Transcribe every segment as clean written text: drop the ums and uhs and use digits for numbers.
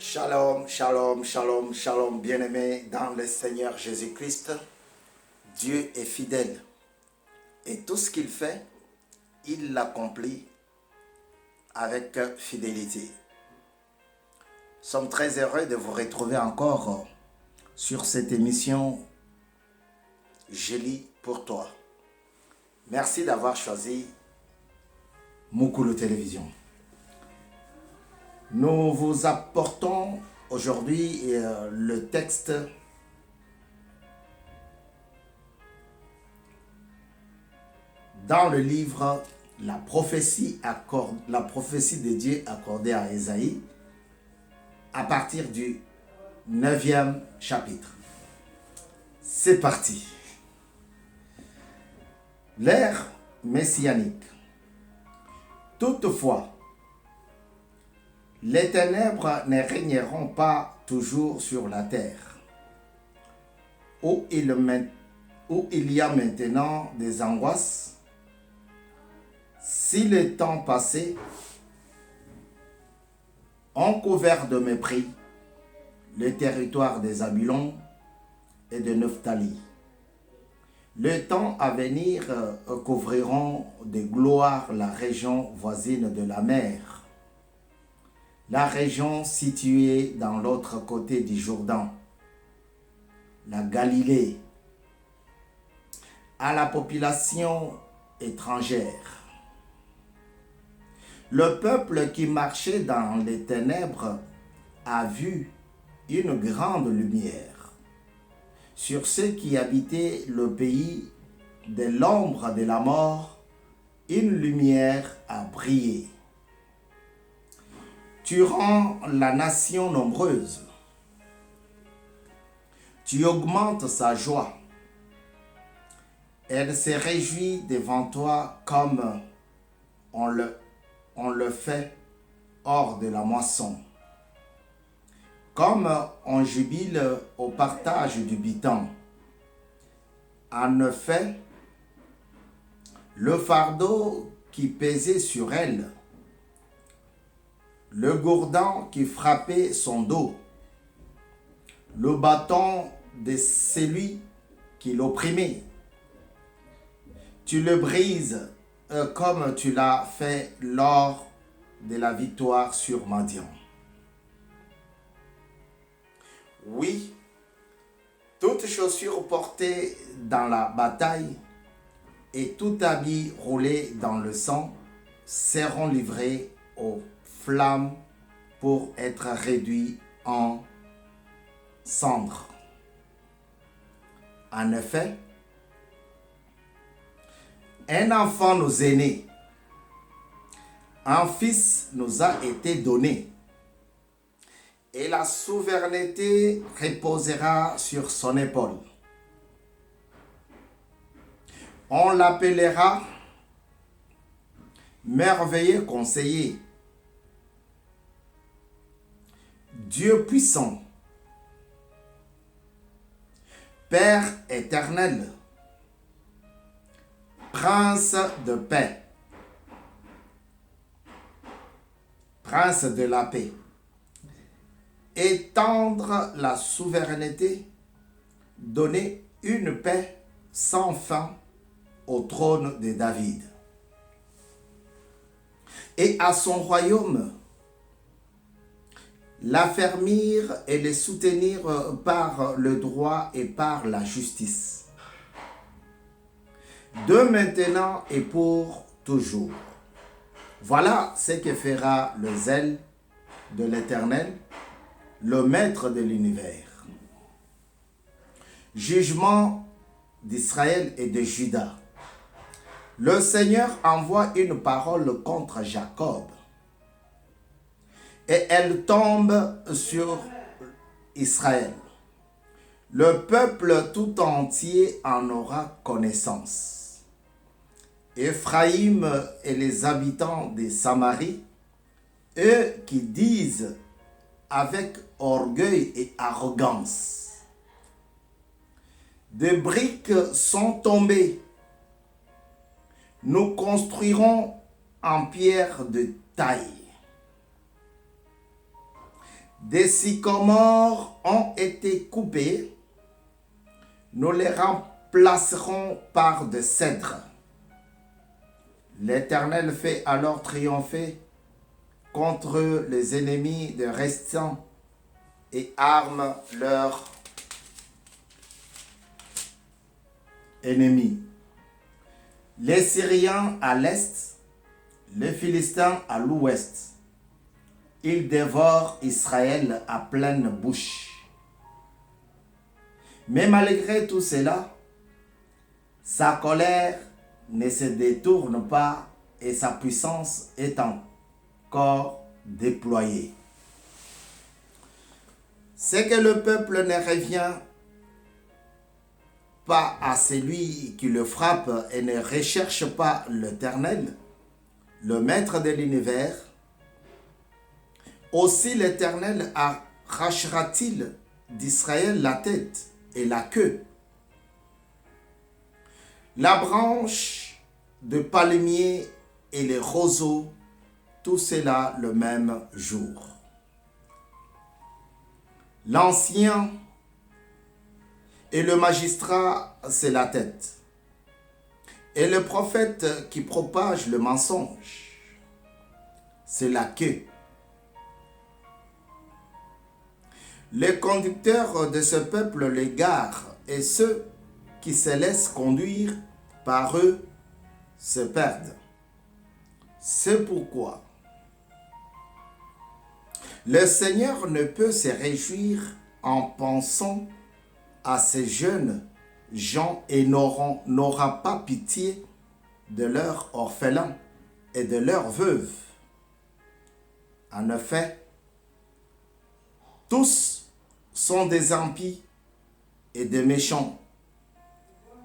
Shalom, shalom, shalom, shalom, bien-aimés dans le Seigneur Jésus-Christ. Dieu est fidèle et tout ce qu'il fait, il l'accomplit avec fidélité. Nous sommes très heureux de vous retrouver encore sur cette émission Je lis pour toi. Merci d'avoir choisi Mukulu Télévision. Nous vous apportons aujourd'hui le texte dans le livre La prophétie de Dieu accordée à Ésaïe à partir du 9e chapitre. C'est parti. L'ère messianique. Toutefois, les ténèbres ne régneront pas toujours sur la terre, où il y a maintenant des angoisses. Si les temps passés ont couvert de mépris le territoire des Zabulon et de Nephtali, le temps à venir couvriront de gloire la région voisine de la mer, la région située dans l'autre côté du Jourdain, la Galilée, à la population étrangère. Le peuple qui marchait dans les ténèbres a vu une grande lumière. Sur ceux qui habitaient le pays de l'ombre de la mort, une lumière a brillé. Tu rends la nation nombreuse. Tu augmentes sa joie. Elle se réjouit devant toi comme on le fait hors de la moisson. Comme on jubile au partage du butin. En effet, le fardeau qui pesait sur elle, le gourdin qui frappait son dos, le bâton de celui qui l'opprimait, tu le brises comme tu l'as fait lors de la victoire sur Madian. Oui, toutes chaussures portées dans la bataille et tout habit roulé dans le sang seront livrés aux flammes pour être réduits en cendres. En effet, un enfant nous est né, un fils nous a été donné, et la souveraineté reposera sur son épaule. On l'appellera merveilleux conseiller, Dieu puissant, Père éternel, Prince de paix, Prince de la paix. Étendre la souveraineté, donner une paix sans fin au trône de David. Et à son royaume, l'affermir et le soutenir par le droit et par la justice. De maintenant et pour toujours. Voilà ce que fera le zèle de l'Éternel, le maître de l'univers. Jugement d'Israël et de Juda. Le Seigneur envoie une parole contre Jacob et elle tombe sur Israël. Le peuple tout entier en aura connaissance. Éphraïm et les habitants de Samarie, eux qui disent avec orgueil et arrogance, des briques sont tombées. Nous construirons en pierre de taille. Des sycomores ont été coupés, nous les remplacerons par des cèdres. L'Éternel fait alors triompher contre les ennemis de restants et arme leurs ennemis. Les Syriens à l'est, les Philistins à l'ouest. Ils dévorent Israël à pleine bouche. Mais malgré tout cela, sa colère ne se détourne pas et sa puissance est encore déployée. C'est que le peuple ne revient pas à celui qui le frappe et ne recherche pas l'Éternel, le Maître de l'univers. Aussi l'Éternel arrachera-t-il d'Israël la tête et la queue. La branche de palmier et les roseaux, tout cela le même jour. L'ancien et le magistrat, c'est la tête. Et le prophète qui propage le mensonge, c'est la queue. Les conducteurs de ce peuple l'égarent et ceux qui se laissent conduire par eux se perdent. C'est pourquoi le Seigneur ne peut se réjouir en pensant à ces jeunes gens et n'aura pas pitié de leurs orphelins et de leurs veuves. En effet, tous sont des impies et des méchants,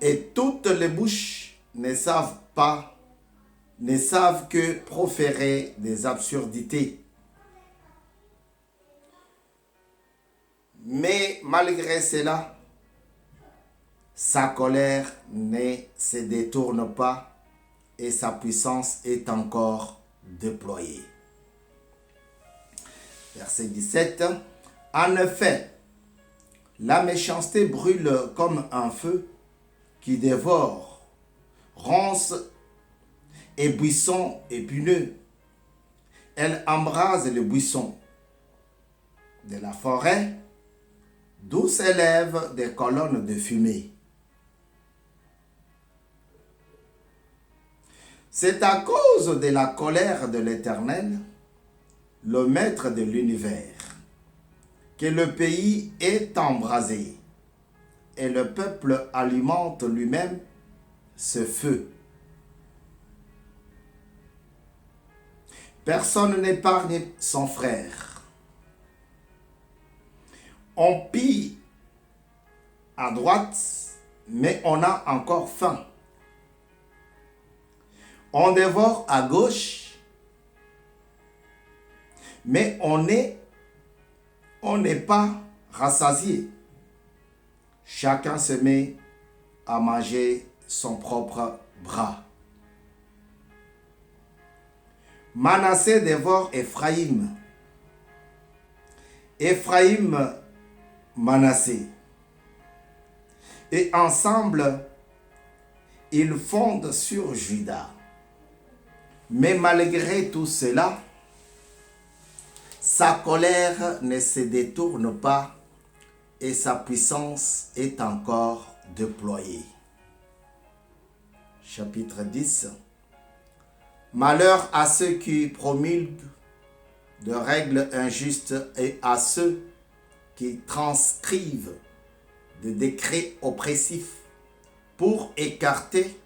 et toutes les bouches ne savent que proférer des absurdités. Mais malgré cela, sa colère ne se détourne pas et sa puissance est encore déployée. Verset 17. En effet, la méchanceté brûle comme un feu qui dévore, ronces et buissons épineux. Elle embrase le buisson de la forêt, d'où s'élèvent des colonnes de fumée. C'est à cause de la colère de l'Éternel, le Maître de l'univers, que le pays est embrasé et le peuple alimente lui-même ce feu. Personne n'épargne son frère. On pille à droite, mais on a encore faim. On dévore à gauche, mais on n'est pas rassasié. Chacun se met à manger son propre bras. Manassé dévore Éphraïm. Éphraïm, Manassé. Et ensemble, ils fondent sur Juda. Mais malgré tout cela, sa colère ne se détourne pas et sa puissance est encore déployée. Chapitre 10. Malheur à ceux qui promulguent de règles injustes et à ceux qui transcrivent des décrets oppressifs pour écarter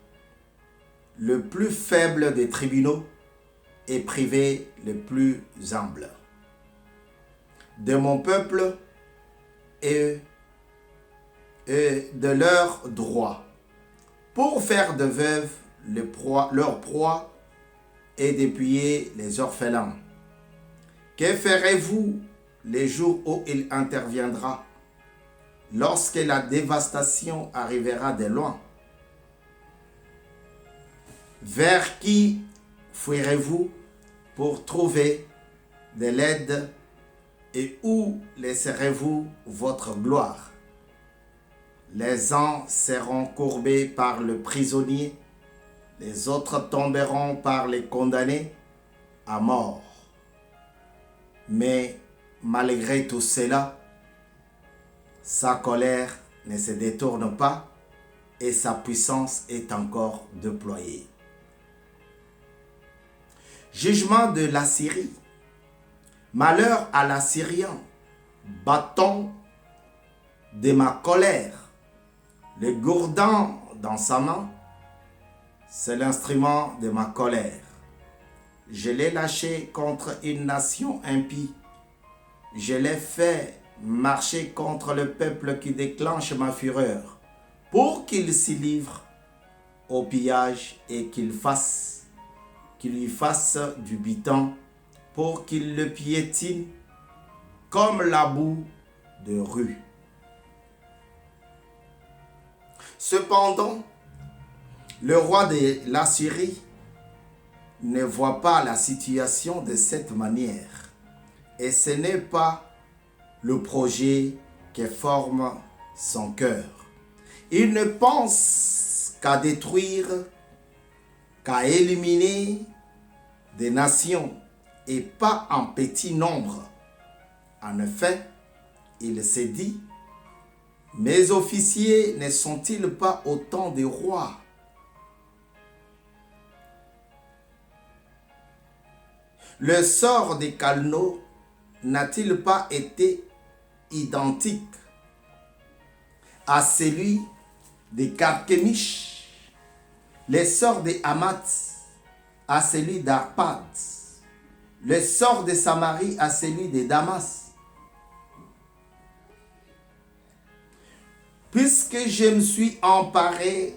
le plus faible des tribunaux et priver les plus humbles de mon peuple et de leurs droits, pour faire de veuves leur proie et dépouiller les orphelins. Que ferez-vous les jours où il interviendra, lorsque la dévastation arrivera de loin? Vers qui fuirez-vous pour trouver de l'aide Et où laisserez-vous votre gloire? Les uns seront courbés par le prisonnier, les autres tomberont par les condamnés à mort. Mais malgré tout cela, sa colère ne se détourne pas et sa puissance est encore déployée. Jugement de l'Assyrie. Malheur à l'Assyrien, bâton de ma colère. Le gourdin dans sa main, c'est l'instrument de ma colère. Je l'ai lâché contre une nation impie. Je l'ai fait marcher contre le peuple qui déclenche ma fureur, pour qu'il s'y livre au pillage et qu'il lui fasse du biton, pour qu'il le piétine comme la boue de rue. Cependant, le roi de l'Assyrie ne voit pas la situation de cette manière. Et ce n'est pas le projet qui forme son cœur. Il ne pense qu'à détruire, qu'à éliminer des nations et pas en petit nombre. En effet, il s'est dit, mes officiers ne sont-ils pas autant de rois? Le sort des Calno n'a-t-il pas été identique à celui des Carchemish, le sort de Hamath à celui d'Arpad, le sort de Samarie à celui de Damas? Puisque je me suis emparé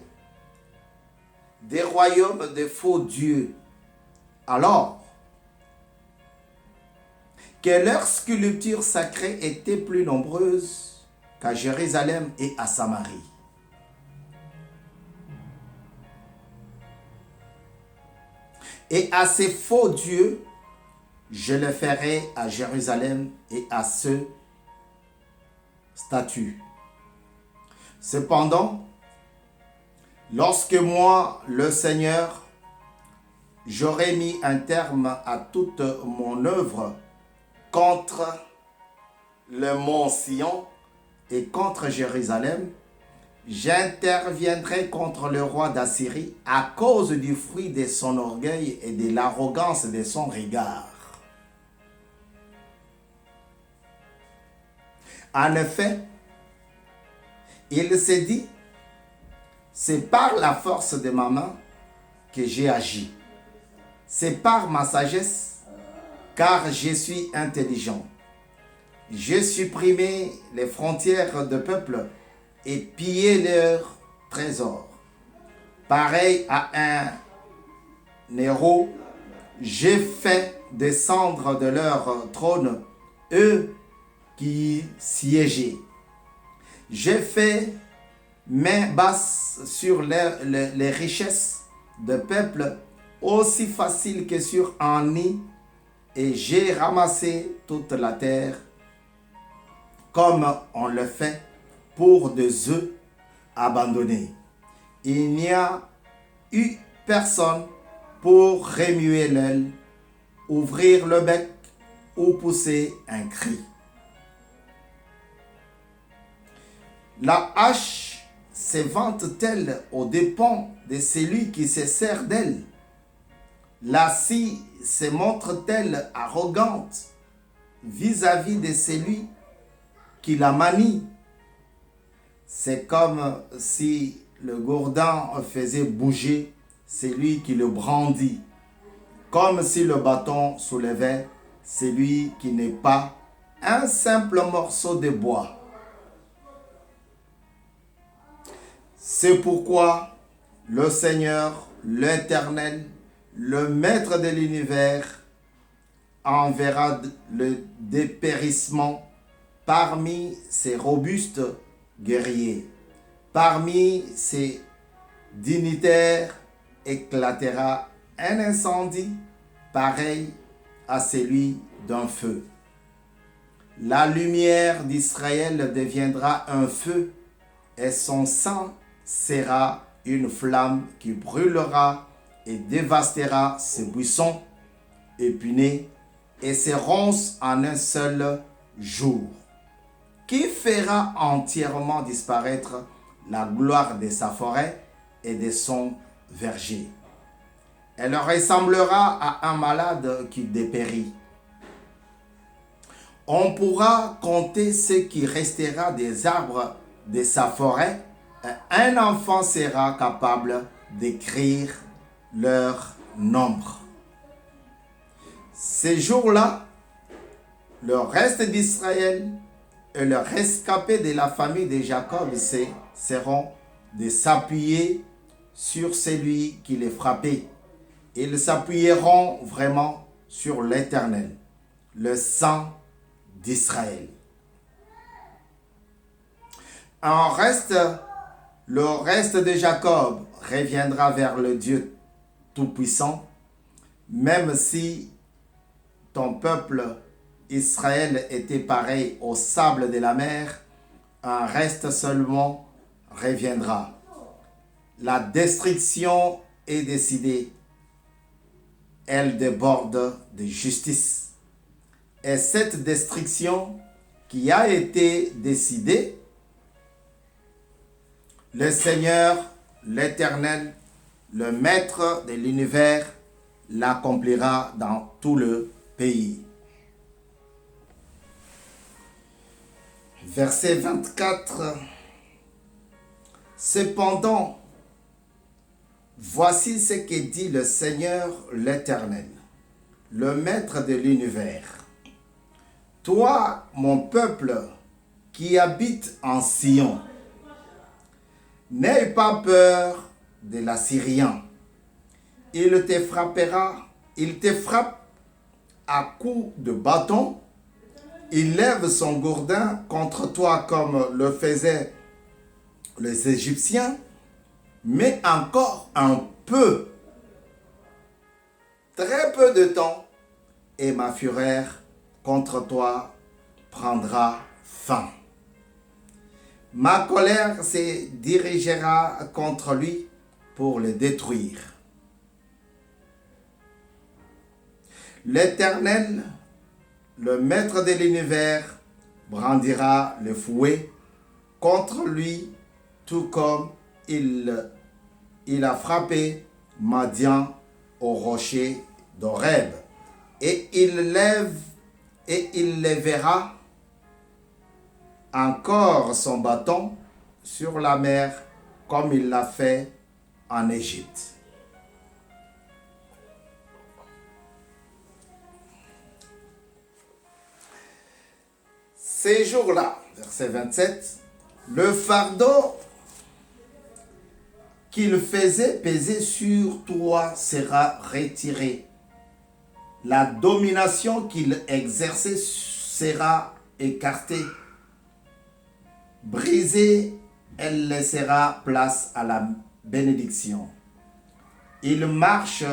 des royaumes de faux dieux, alors que leurs sculptures sacrées étaient plus nombreuses qu'à Jérusalem et à Samarie. Et à ces faux dieux, je le ferai à Jérusalem et à ce statut. Cependant, lorsque moi, le Seigneur, j'aurai mis un terme à toute mon œuvre contre le mont Sion et contre Jérusalem, j'interviendrai contre le roi d'Assyrie à cause du fruit de son orgueil et de l'arrogance de son regard. En effet, il s'est dit, c'est par la force de ma main que j'ai agi. C'est par ma sagesse, car je suis intelligent. J'ai supprimé les frontières de peuple et pillé leurs trésors. Pareil à un héros, j'ai fait descendre de leur trône eux qui siégeaient. J'ai fait main basse sur les richesses de peuple aussi facile que sur un nid, et j'ai ramassé toute la terre comme on le fait pour des œufs abandonnés. Il n'y a eu personne pour remuer l'aile, ouvrir le bec ou pousser un cri. La hache se vante-t-elle aux dépens de celui qui se sert d'elle? La scie se montre-t-elle arrogante vis-à-vis de celui qui la manie? C'est comme si le gourdin faisait bouger celui qui le brandit, comme si le bâton soulevait celui qui n'est pas un simple morceau de bois. C'est pourquoi le Seigneur, l'Éternel, le Maître de l'univers, enverra le dépérissement parmi ces robustes guerriers. Parmi ces dignitaires éclatera un incendie pareil à celui d'un feu. La lumière d'Israël deviendra un feu et son sang sera une flamme qui brûlera et dévastera ses buissons épineux et ses ronces en un seul jour, qui fera entièrement disparaître la gloire de sa forêt et de son verger. Elle ressemblera à un malade qui dépérit. On pourra compter ce qui restera des arbres de sa forêt, et un enfant sera capable d'écrire leur nombre. Ces jours-là, le reste d'Israël et le rescapé de la famille de Jacob seront de s'appuyer sur celui qui les frappait. Ils s'appuieront vraiment sur l'Éternel, le sang d'Israël. Le reste de Jacob reviendra vers le Dieu Tout-Puissant, même si ton peuple Israël était pareil au sable de la mer, un reste seulement reviendra. La destruction est décidée. Elle déborde de justice. Et cette destruction qui a été décidée, le Seigneur, l'Éternel, le Maître de l'univers, l'accomplira dans tout le pays. Verset 24. Cependant, voici ce que dit le Seigneur l'Éternel, le Maître de l'univers. Toi, mon peuple, qui habites en Sion, n'aie pas peur de l'Assyrien. Il te frappera, il te frappe à coups de bâton. Il lève son gourdin contre toi comme le faisaient les Égyptiens, mais encore un peu, très peu de temps, et ma fureur contre toi prendra fin. Ma colère se dirigera contre lui pour le détruire. L'Éternel, le Maître de l'univers, brandira le fouet contre lui, tout comme il a frappé Madian au rocher d'Horeb. Et il lèvera encore son bâton sur la mer comme il l'a fait en Égypte. Ces jours-là, verset 27, le fardeau qu'il faisait peser sur toi sera retiré. La domination qu'il exerçait sera écartée. Brisée, elle laissera place à la bénédiction. Il marche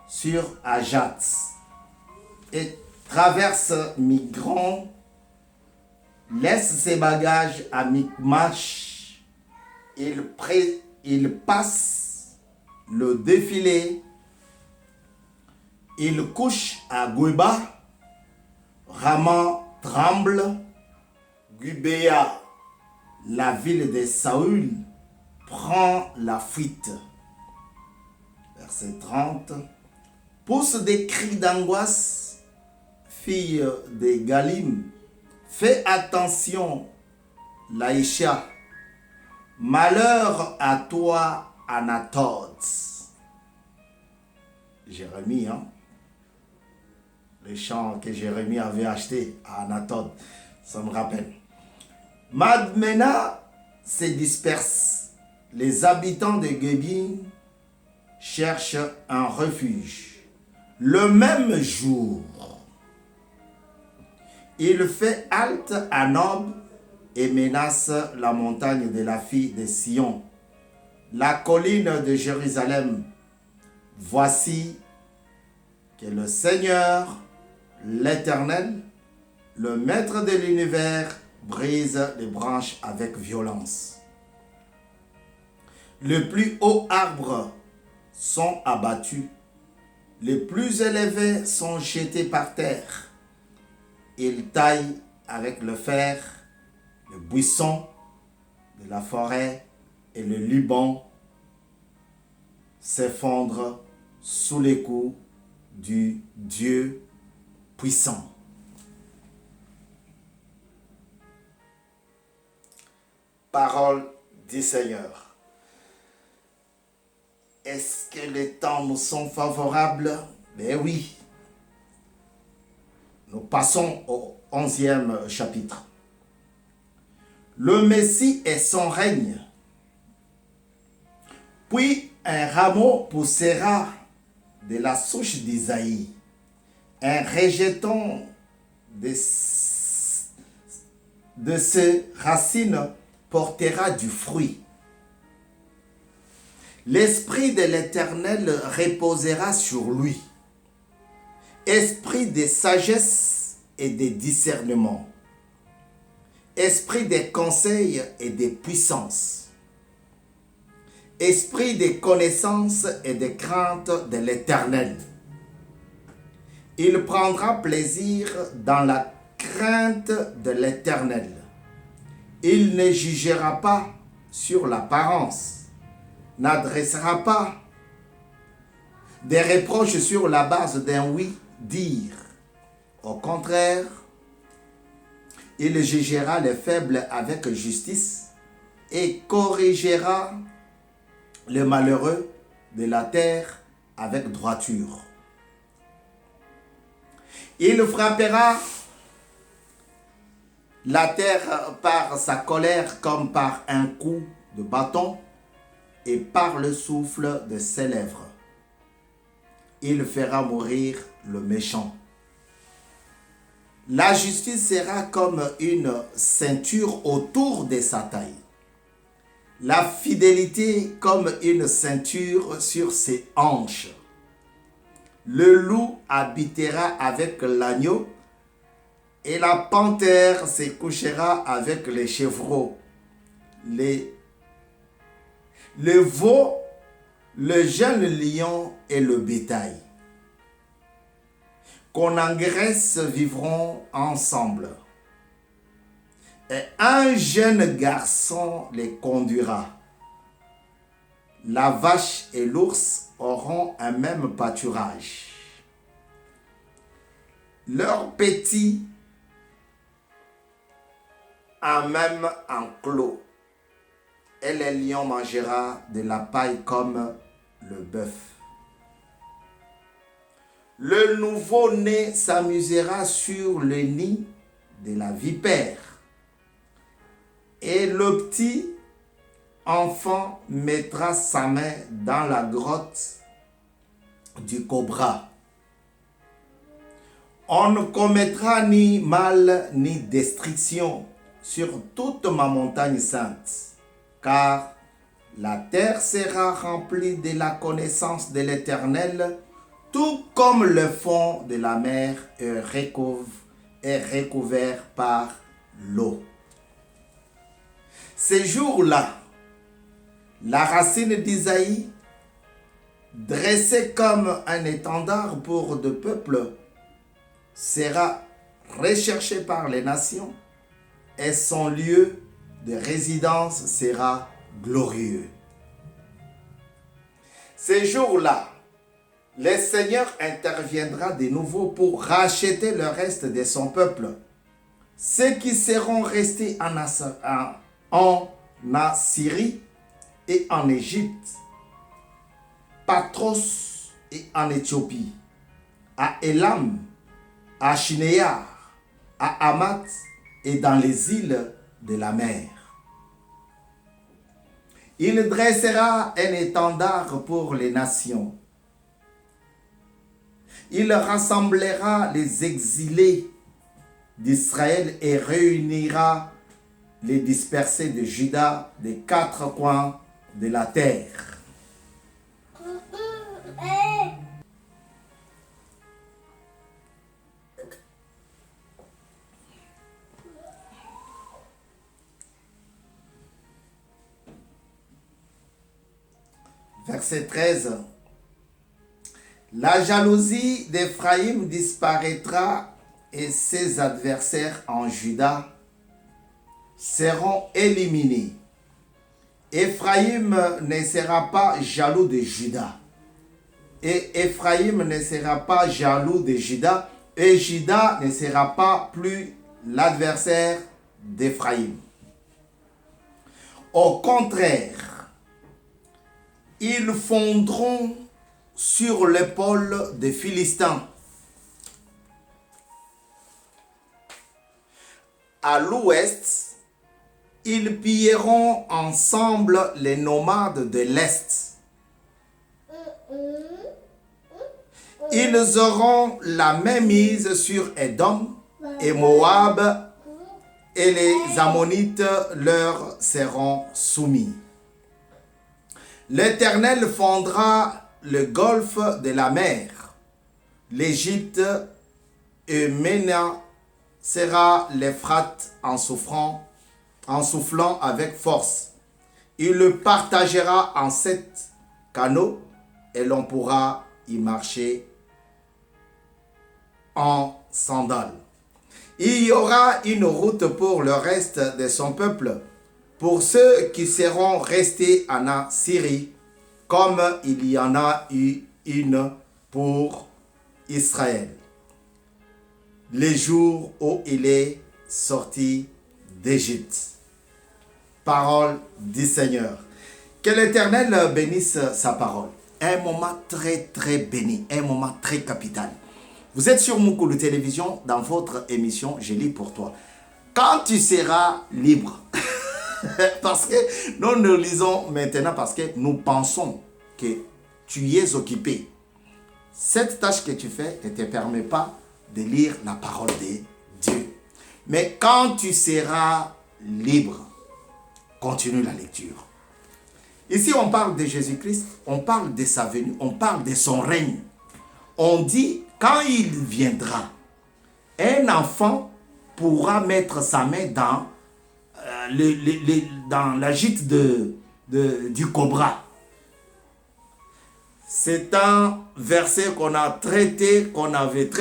sur Ajat et traverse Migron, laisse ses bagages à Micmash. Il passe le défilé. Il couche à Guéba. Rama tremble. Gubéa, la ville de Saül, prend la fuite. Verset 30. Pousse des cris d'angoisse, fille de Galim. Fais attention, Laïcha. Malheur à toi, Anatoth. Jérémie, hein? Les champs que Jérémie avait achetés à Anatoth, ça me rappelle. Madmena se disperse. Les habitants de Gébin cherchent un refuge. Le même jour, il fait halte à Nob et menace la montagne de la fille de Sion, la colline de Jérusalem. Voici que le Seigneur, l'Éternel, le maître de l'univers brise les branches avec violence. Les plus hauts arbres sont abattus, les plus élevés sont jetés par terre. Il taille avec le fer le buisson de la forêt et le Liban s'effondre sous les coups du Dieu puissant. Parole du Seigneur. Est-ce que les temps nous sont favorables? Ben oui. Nous passons au 11e chapitre. Le Messie et son règne. Puis un rameau poussera de la souche d'Isaïe. Un rejeton de ses racines portera du fruit. L'Esprit de l'Éternel reposera sur lui. Esprit de sagesse et de discernement. Esprit de conseil et de puissance. Esprit de connaissance et de crainte de l'Éternel. Il prendra plaisir dans la crainte de l'Éternel. Il ne jugera pas sur l'apparence, n'adressera pas des reproches sur la base d'un oui-dire. Au contraire, il jugera les faibles avec justice et corrigera les malheureux de la terre avec droiture. Il frappera la terre par sa colère comme par un coup de bâton et par le souffle de ses lèvres. Il fera mourir le méchant. La justice sera comme une ceinture autour de sa taille. La fidélité comme une ceinture sur ses hanches. Le loup habitera avec l'agneau et la panthère se couchera avec les chevreaux. Le veau, le jeune lion et le bétail qu'on engraisse vivront ensemble. Et un jeune garçon les conduira. La vache et l'ours auront un même pâturage. Leurs petits un même enclos. Et le lion mangera de la paille comme le bœuf. Le nouveau-né s'amusera sur le nid de la vipère. Et le petit enfant mettra sa main dans la grotte du cobra. On ne commettra ni mal ni destruction sur toute ma montagne sainte, car la terre sera remplie de la connaissance de l'Éternel, tout comme le fond de la mer est recouvert par l'eau. Ces jours-là, la racine d'Isaïe, dressée comme un étendard pour de peuples, sera recherchée par les nations et son lieu de résidence sera glorieux. Ces jours-là, le Seigneur interviendra de nouveau pour racheter le reste de son peuple, ceux qui seront restés en Assyrie et en Égypte, Patros et en Éthiopie, à Élam, à Shinéar, à Hamath et dans les îles de la mer. Il dressera un étendard pour les nations. Il rassemblera les exilés d'Israël et réunira les dispersés de Juda des quatre coins de la terre. verset 13. La jalousie d'Éphraïm disparaîtra et ses adversaires en Juda seront éliminés. Éphraïm ne sera pas jaloux de Juda. Et Éphraïm ne sera pas jaloux de Juda. Et Juda ne sera pas plus l'adversaire d'Éphraïm. Au contraire, ils fondront sur l'épaule des Philistins. À l'ouest, ils pilleront ensemble les nomades de l'Est. Ils auront la même mise sur Édom et Moab, et les Ammonites leur seront soumis. L'Éternel fondra le golfe de la mer, l'Égypte et menacera l'Euphrate en soufflant avec force. Il le partagera en 7 canaux et l'on pourra y marcher en sandales. Il y aura une route pour le reste de son peuple, pour ceux qui seront restés en Assyrie, comme il y en a eu une pour Israël, les jours où il est sorti d'Égypte. Parole du Seigneur. Que l'Éternel bénisse sa parole. Un moment très très béni, un moment très capital. Vous êtes sur Moukoulou Télévision dans votre émission Je lis pour toi. Quand tu seras libre, parce que nous lisons maintenant parce que nous pensons que tu es occupé. Cette tâche que tu fais ne te permet pas de lire la parole de Dieu. Mais quand tu seras libre, continue la lecture. Ici, on parle de Jésus-Christ, on parle de sa venue, on parle de son règne. On dit, quand il viendra, un enfant pourra mettre sa main dans, dans la gîte du cobra. C'est un verset qu'on a traité, qu'on avait traité.